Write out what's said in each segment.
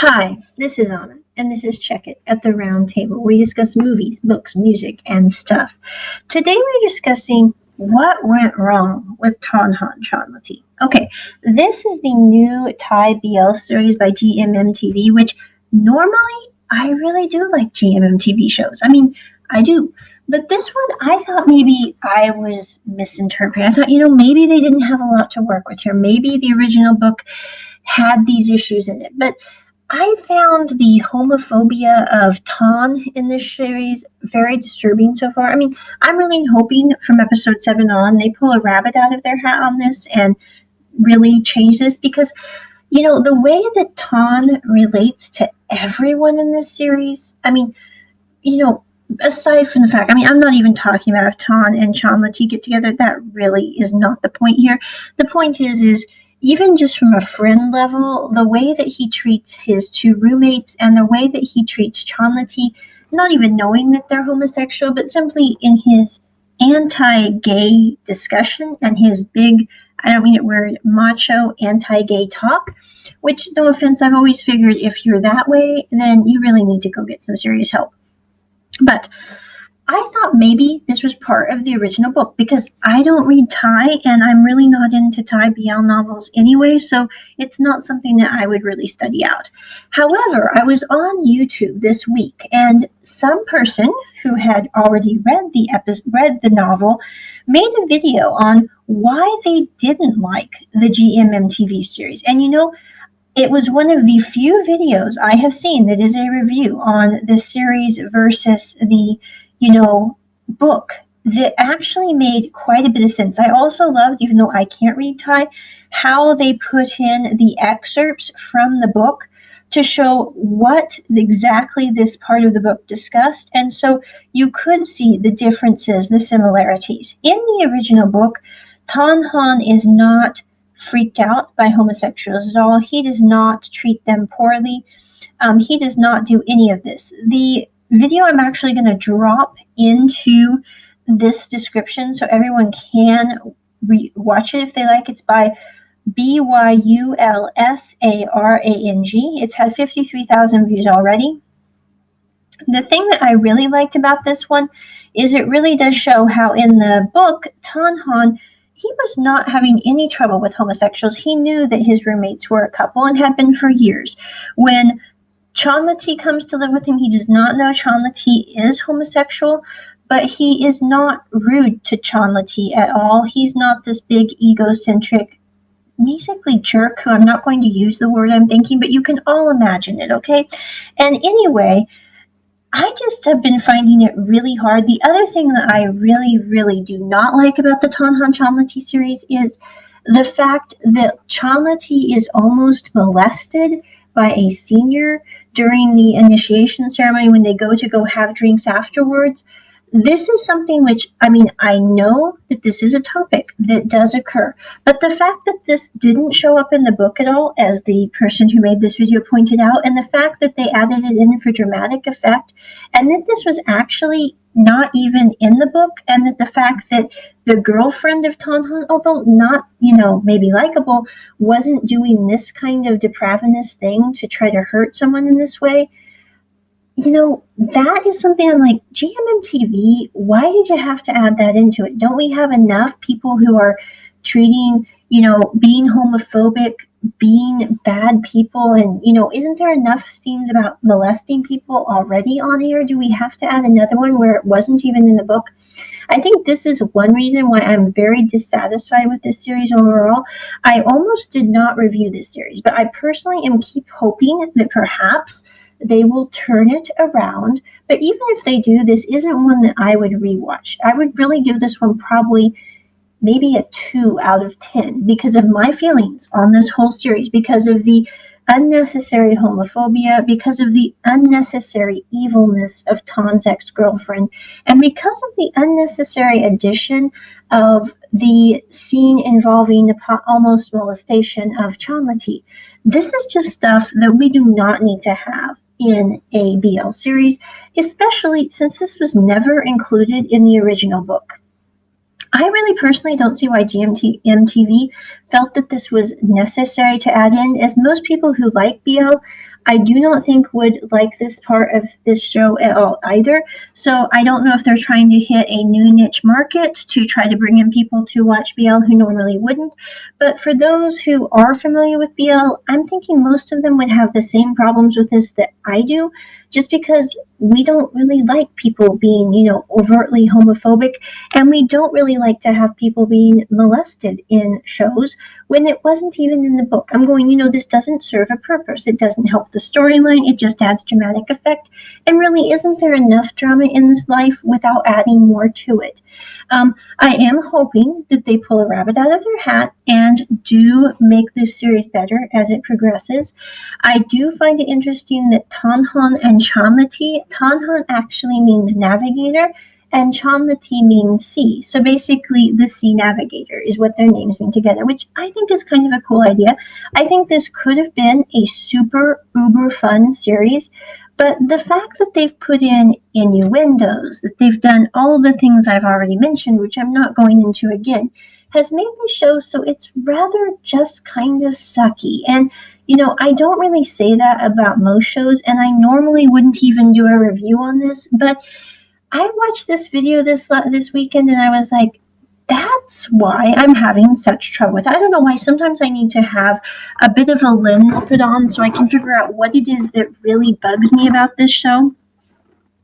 Hi, this is Anna, and this is Check It at the Round Table. We discuss movies, books, music, and stuff. Today we're discussing what went wrong with Tonhon, Chonlatee. Okay, this is the new Thai BL series by GMMTV, which normally I really do like GMMTV shows. I do. But this one, I thought maybe I was misinterpreting. I thought, maybe they didn't have a lot to work with here. Maybe the original book had these issues in it. But I found the homophobia of Ton in this series very disturbing so far. I'm really hoping from episode 7 on they pull a rabbit out of their hat on this and really change this because, the way that Ton relates to everyone in this series, aside from the fact, I'm not even talking about if Ton and Chonlatee get together. That really is not the point here. The point is even just from a friend level, the way that he treats his two roommates and the way that he treats Chonlatee, not even knowing that they're homosexual, but simply in his anti-gay discussion and his big, I don't mean it weird, macho anti-gay talk, which, no offense, I've always figured if you're that way, then you really need to go get some serious help. But I thought maybe this was part of the original book because I don't read Thai and I'm really not into Thai BL novels anyway, so it's not something that I would really study out. However, I was on YouTube this week and some person who had already read the novel made a video on why they didn't like the GMMTV series. And it was one of the few videos I have seen that is a review on the series versus the book that actually made quite a bit of sense. I also loved, even though I can't read Thai, how they put in the excerpts from the book to show what exactly this part of the book discussed. And so you could see the differences, the similarities. In the original book, Tonhon is not freaked out by homosexuals at all. He does not treat them poorly. He does not do any of this. The video I'm actually going to drop into this description so everyone can watch it if they like. It's by Byulsarang. It's had 53,000 views already. The thing that I really liked about this one is it really does show how in the book, Tonhon, he was not having any trouble with homosexuals. He knew that his roommates were a couple and had been for years. When Chonlatee comes to live with him, he does not know Chonlatee is homosexual, but he is not rude to Chonlatee at all. He's not this big egocentric, basically jerk, who I'm not going to use the word I'm thinking, but you can all imagine it, okay? And anyway, I just have been finding it really hard. The other thing that I really, really do not like about the Tonhon Chonlatee series is the fact that Chonlatee is almost molested by a senior during the initiation ceremony when they go have drinks afterwards. This is something which, I know that this is a topic that does occur, but the fact that this didn't show up in the book at all, as the person who made this video pointed out, and the fact that they added it in for dramatic effect, and that this was actually not even in the book, and that the fact that the girlfriend of Tonhon, although not, maybe likable, wasn't doing this kind of depravitous thing to try to hurt someone in this way, that is something I'm like, GMMTV, why did you have to add that into it? Don't we have enough people who are treating, being homophobic, being bad people, and, isn't there enough scenes about molesting people already on here? Do we have to add another one where it wasn't even in the book? I think this is one reason why I'm very dissatisfied with this series overall. I almost did not review this series, but I personally keep hoping that perhaps they will turn it around. But even if they do, this isn't one that I would rewatch. I would really give this one probably maybe a 2 out of 10 because of my feelings on this whole series, because of the unnecessary homophobia, because of the unnecessary evilness of Ton's ex-girlfriend, and because of the unnecessary addition of the scene involving the almost molestation of Chonlatee. This is just stuff that we do not need to have in a BL series, especially since this was never included in the original book. I really personally don't see why MTV felt that this was necessary to add in, as most people who like BL I do not think would like this part of this show at all either. So I don't know if they're trying to hit a new niche market to try to bring in people to watch BL who normally wouldn't. But for those who are familiar with BL, I'm thinking most of them would have the same problems with this that I do, just because we don't really like people being, overtly homophobic, and we don't really like to have people being molested in shows when it wasn't even in the book. I'm going, this doesn't serve a purpose. It doesn't help the storyline. It just adds dramatic effect. And really, isn't there enough drama in this life without adding more to it? I am hoping that they pull a rabbit out of their hat and do make this series better as it progresses. I do find it interesting that Tonhon and Chonlatee, Tonhon actually means navigator, and Chonlatee means sea. So basically, the sea navigator is what their names mean together, which I think is kind of a cool idea. I think this could have been a super uber fun series, but the fact that they've put in innuendos, that they've done all the things I've already mentioned, which I'm not going into again, has made the show so it's rather just kind of sucky. And I don't really say that about most shows, and I normally wouldn't even do a review on this, but I watched this video this weekend, and I was like, that's why I'm having such trouble with it. I don't know why. Sometimes I need to have a bit of a lens put on so I can figure out what it is that really bugs me about this show.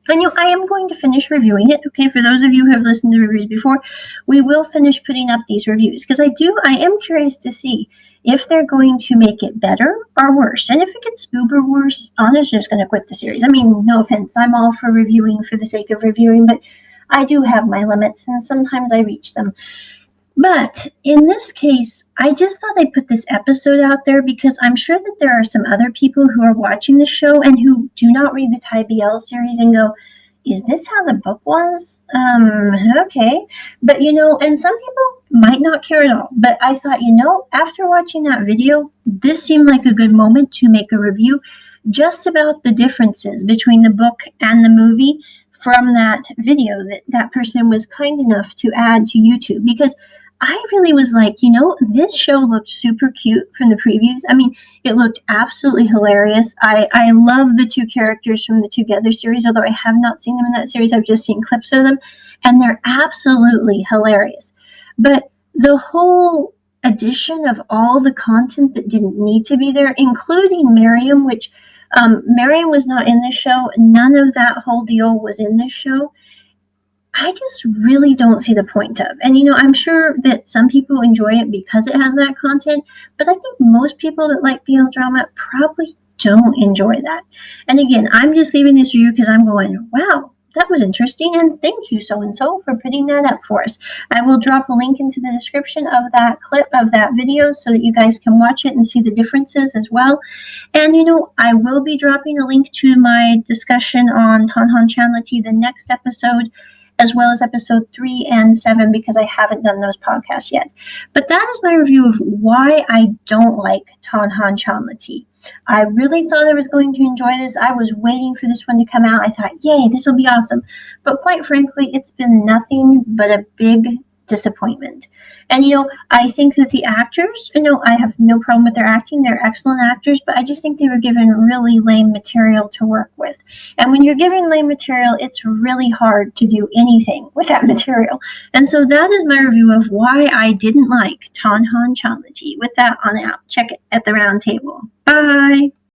And I am going to finish reviewing it. Okay, for those of you who have listened to reviews before, we will finish putting up these reviews, because I am curious to see if they're going to make it better or worse. And if it gets uber worse, Anna's just going to quit the series. I mean, no offense, I'm all for reviewing for the sake of reviewing, but I do have my limits, and sometimes I reach them. But in this case, I just thought I'd put this episode out there because I'm sure that there are some other people who are watching the show and who do not read the Thai BL series and go, is this how the book was? Okay. But, and some people might not care at all. But I thought, after watching that video, this seemed like a good moment to make a review just about the differences between the book and the movie from that video that person was kind enough to add to YouTube, because I really was like, this show looked super cute from the previews. I mean, it looked absolutely hilarious. I love the two characters from the Together series, although I have not seen them in that series. I've just seen clips of them, and they're absolutely hilarious. But the whole addition of all the content that didn't need to be there, including Miriam, which Miriam was not in this show. None of that whole deal was in this show. I just really don't see the point of. And, I'm sure that some people enjoy it because it has that content, but I think most people that like BL drama probably don't enjoy that. And again, I'm just leaving this review because I'm going, wow, that was interesting, and thank you so-and-so for putting that up for us. I will drop a link into the description of that clip of that video so that you guys can watch it and see the differences as well. And, I will be dropping a link to my discussion on Tonhon Chonlatee, the next episode, as well as episode 3 and 7, because I haven't done those podcasts yet. But that is my review of why I don't like Tonhon Chonlatee. I really thought I was going to enjoy this. I was waiting for this one to come out. I thought, yay, this will be awesome. But quite frankly, it's been nothing but a big disappointment. And, I think that the actors, I have no problem with their acting. They're excellent actors, but I just think they were given really lame material to work with. And when you're given lame material, it's really hard to do anything with that material. And so that is my review of why I didn't like Tonhon Chonlatee. With that, on out. Check it at the round table. Bye.